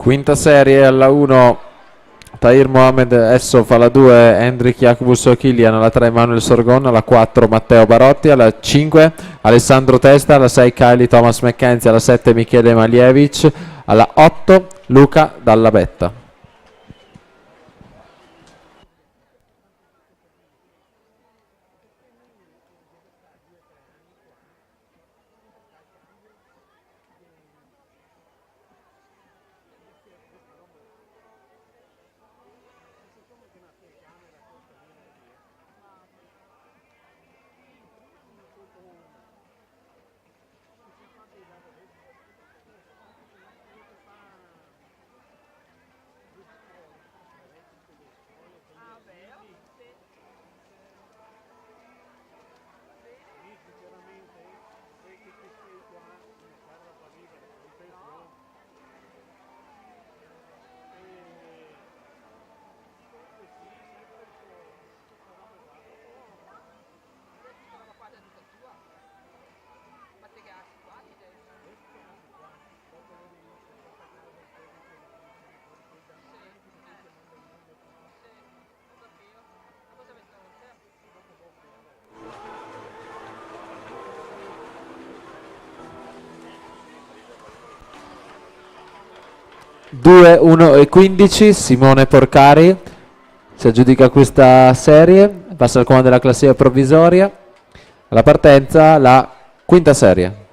Quinta serie alla 1 Tahir Mohamed Essof, alla 2 Hendrik Jacobus Kilian, alla 3 Emanuele Sorgon, alla 4 Matteo Barotti, alla 5 Alessandro Testa, alla 6 Kylie Thomas McKenzie, alla 7 Michele Malievic, alla 8 Luca Dalla Betta. Due, 1 e 15 Simone Porcari si aggiudica questa serie, passa al comando della classifica provvisoria. Alla partenza la quinta serie.